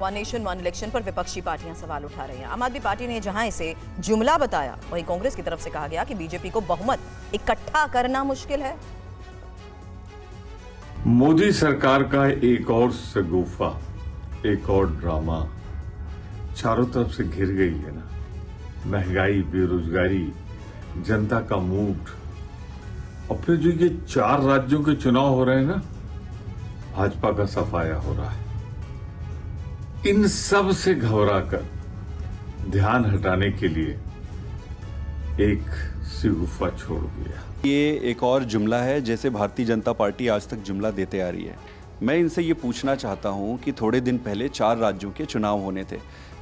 One nation one election पर विपक्षी पार्टियां सवाल उठा रही हैं। आम आदमी पार्टी ने जहां इसे जुमला बताया, वहीं कांग्रेस की तरफ से कहा गया कि बीजेपी को बहुमत इकट्ठा करना मुश्किल है। मोदी सरकार का एक और शगुफा, एक और ड्रामा चारों तरफ से घिर गई है ना। महंगाई, बेरोजगारी, जनता का मूड, और फिर जो ये 4 राज्यों के चुनाव हो रहे हैं ना, भाजपा का सफाया हो रहा है। इन सब से घबराकर ध्यान हटाने के लिए एक शगुफा छोड़ दिया। ये एक और जुमला है, जैसे भारतीय जनता पार्टी आज तक जुमला देते आ रही है। मैं इनसे ये पूछना चाहता हूं कि थोड़े दिन पहले 4 राज्यों के चुनाव होने थे,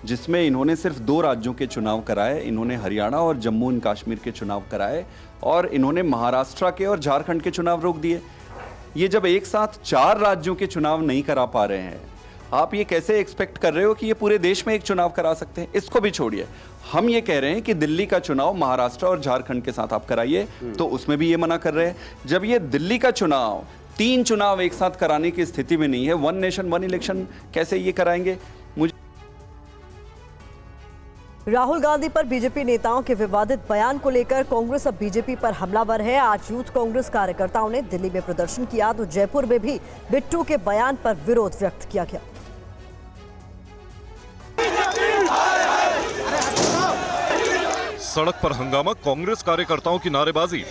जिसमें इन्होंने सिर्फ 2 राज्यों के चुनाव कराए। इन्होंने हरियाणा और जम्मू एंड कश्मीर के चुनाव कराए और इन्होंने महाराष्ट्र के और झारखंड के चुनाव रोक दिए। ये जब एक साथ 4 राज्यों के चुनाव नहीं करा पा रहे हैं, आप ये कैसे एक्सपेक्ट कर रहे हो कि ये पूरे देश में एक चुनाव करा सकते हैं? इसको भी छोड़िए, हम ये कह रहे हैं कि दिल्ली का चुनाव महाराष्ट्र और झारखंड के साथ आप कराइए, तो उसमें भी ये मना कर रहे हैं। जब ये दिल्ली का चुनाव 3 चुनाव एक साथ कराने की स्थिति में नहीं है, वन नेशन वन इलेक्शन कैसे ये कराएंगे? राहुल गांधी पर बीजेपी नेताओं के विवादित बयान को लेकर कांग्रेस अब बीजेपी पर हमलावर है। आज यूथ कांग्रेस कार्यकर्ताओं ने दिल्ली में प्रदर्शन किया तो जयपुर में भी बिट्टू के बयान पर विरोध व्यक्त किया गया। सड़क पर हंगामा, कांग्रेस कार्यकर्ताओं की नारेबाजी,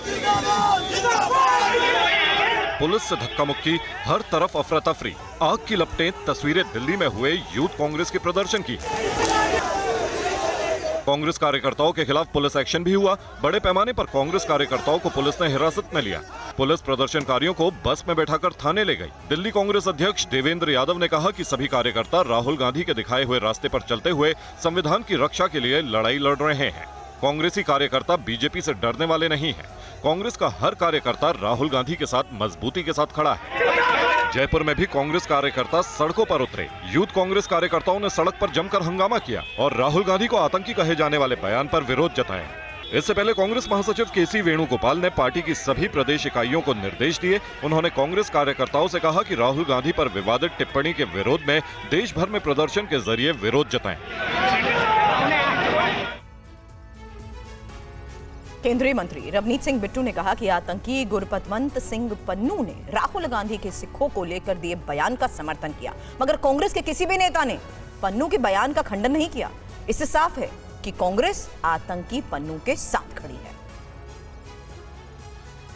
पुलिस से धक्का मुक्की, हर तरफ अफरा तफरी, आग की लपटें। तस्वीरें दिल्ली में हुए यूथ कांग्रेस के प्रदर्शन की। कांग्रेस कार्यकर्ताओं के खिलाफ पुलिस एक्शन भी हुआ। बड़े पैमाने पर कांग्रेस कार्यकर्ताओं को पुलिस ने हिरासत में लिया। पुलिस प्रदर्शनकारियों को बस में बैठाकर थाने ले गई। दिल्ली कांग्रेस अध्यक्ष देवेंद्र यादव ने कहा कि सभी कार्यकर्ता राहुल गांधी के दिखाए हुए रास्ते पर चलते हुए संविधान की रक्षा के लिए लड़ाई लड़ रहे हैं। कांग्रेसी कार्यकर्ता बीजेपी से डरने वाले नहीं हैं। कांग्रेस का हर कार्यकर्ता राहुल गांधी के साथ मजबूती के साथ खड़ा है। जयपुर में भी कांग्रेस कार्यकर्ता सड़कों पर उतरे। यूथ कांग्रेस कार्यकर्ताओं ने सड़क पर जमकर हंगामा किया और राहुल गांधी को आतंकी कहे जाने वाले बयान पर विरोध जताया। इससे पहले कांग्रेस महासचिव केसी वेणुगोपाल ने पार्टी की सभी प्रदेश इकाइयों को निर्देश दिए। उन्होंने कांग्रेस कार्यकर्ताओं से कहा कि राहुल गांधी पर विवादित टिप्पणी के विरोध में देश भर में प्रदर्शन के जरिए विरोध जताएं। केंद्रीय मंत्री रवनीत सिंह बिट्टू ने कहा कि आतंकी गुरपतवंत सिंह पन्नू ने राहुल गांधी के सिखों को लेकर दिए बयान का समर्थन किया, मगर कांग्रेस के किसी भी नेता ने पन्नू के बयान का खंडन नहीं किया। इससे साफ है कि कांग्रेस आतंकी पन्नू के साथ खड़ी है।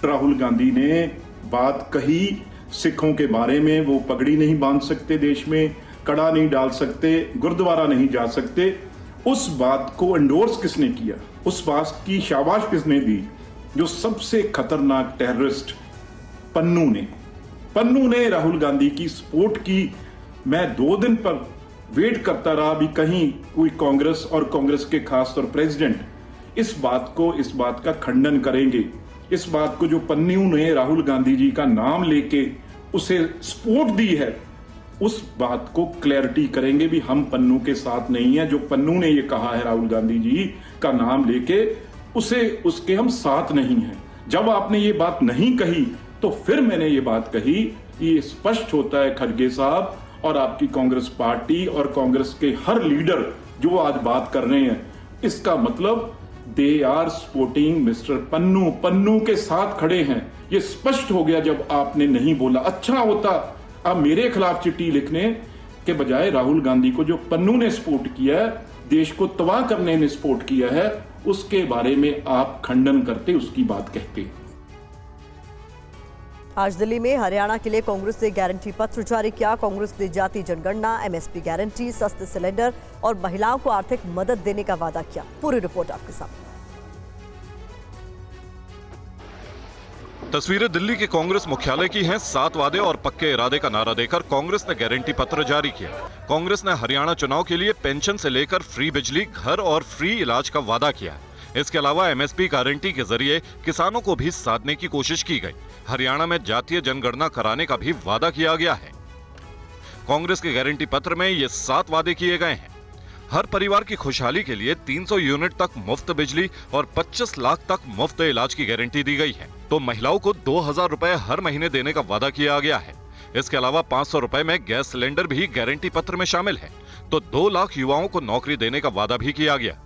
राहुल गांधी ने बात कही सिखों के बारे में, वो पगड़ी नहीं बांध सकते, देश में कड़ा नहीं डाल सकते, गुरुद्वारा नहीं जा सकते। उस बात को एंडोर्स किसने किया, उस बात की शाबाश किसने दी? जो सबसे खतरनाक टेररिस्ट पन्नू ने राहुल गांधी की सपोर्ट की। मैं 2 दिन पर वेट करता रहा, भी कहीं कोई कांग्रेस और कांग्रेस के खास तौर प्रेसिडेंट इस बात का खंडन करेंगे। इस बात को जो पन्नू ने राहुल गांधी जी का नाम लेके उसे सपोर्ट दी है, उस बात को क्लैरिटी करेंगे भी हम पन्नू के साथ नहीं है। जो पन्नू ने ये कहा है राहुल गांधी जी का नाम लेके, उसके हम साथ नहीं हैं। जब आपने ये बात नहीं कही तो फिर मैंने ये बात कही। ये स्पष्ट होता है खड़गे साहब और आपकी कांग्रेस पार्टी और कांग्रेस के हर लीडर जो आज बात कर रहे हैं, इसका मतलब they are supporting mister Pannu के साथ खड़े हैं। ये स्पष्ट हो गया जब आपने नहीं बोला। अच्छा होता अब मेरे खिलाफ चिट्ठी लिखने के बजाय राहुल गांधी को जो पन्नू ने सपोर्ट किया है, देश को तबाह करने ने सपोर्ट किया है, उसके बारे में आप खंडन करते, उसकी बात कहते। आज दिल्ली में हरियाणा के लिए कांग्रेस ने गारंटी पत्र जारी किया। कांग्रेस ने जाति जनगणना, एमएसपी गारंटी, सस्ते सिलेंडर और महिलाओं को आर्थिक मदद देने का वादा किया। पूरी रिपोर्ट आपके सामने। तस्वीरें दिल्ली के कांग्रेस मुख्यालय की हैं। 7 वादे और पक्के इरादे का नारा देकर कांग्रेस ने गारंटी पत्र जारी किया। कांग्रेस ने हरियाणा चुनाव के लिए पेंशन से लेकर फ्री बिजली, घर और फ्री इलाज का वादा किया है। इसके अलावा एमएसपी गारंटी के जरिए किसानों को भी साधने की कोशिश की गई। हरियाणा में जातीय जनगणना कराने का भी वादा किया गया है। कांग्रेस के गारंटी पत्र में ये 7 वादे किए गए हैं। हर परिवार की खुशहाली के लिए 300 यूनिट तक मुफ्त बिजली और 25 लाख तक मुफ्त इलाज की गारंटी दी गई है। तो महिलाओं को 2000 रुपए हर महीने देने का वादा किया गया है। इसके अलावा 500 रुपए में गैस सिलेंडर भी गारंटी पत्र में शामिल है। तो 2 लाख युवाओं को नौकरी देने का वादा भी किया गया।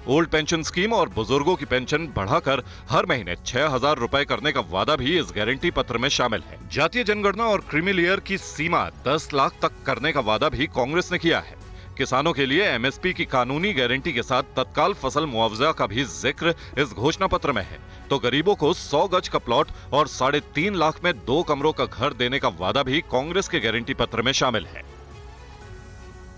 ओल्ड पेंशन स्कीम और बुजुर्गों की पेंशन बढ़ाकर हर महीने 6,000 रुपए करने का वादा भी इस गारंटी पत्र में शामिल है। जातीय जनगणना और क्रीमी लेयर की सीमा 10 लाख तक करने का वादा भी कांग्रेस ने किया है। किसानों के लिए एमएसपी की कानूनी गारंटी के साथ तत्काल फसल मुआवजा का भी जिक्र इस घोषणा पत्र में है। तो गरीबों को 100 गज का प्लॉट और 3.5 लाख में 2 कमरों का घर देने का वादा भी कांग्रेस के गारंटी पत्र में शामिल है।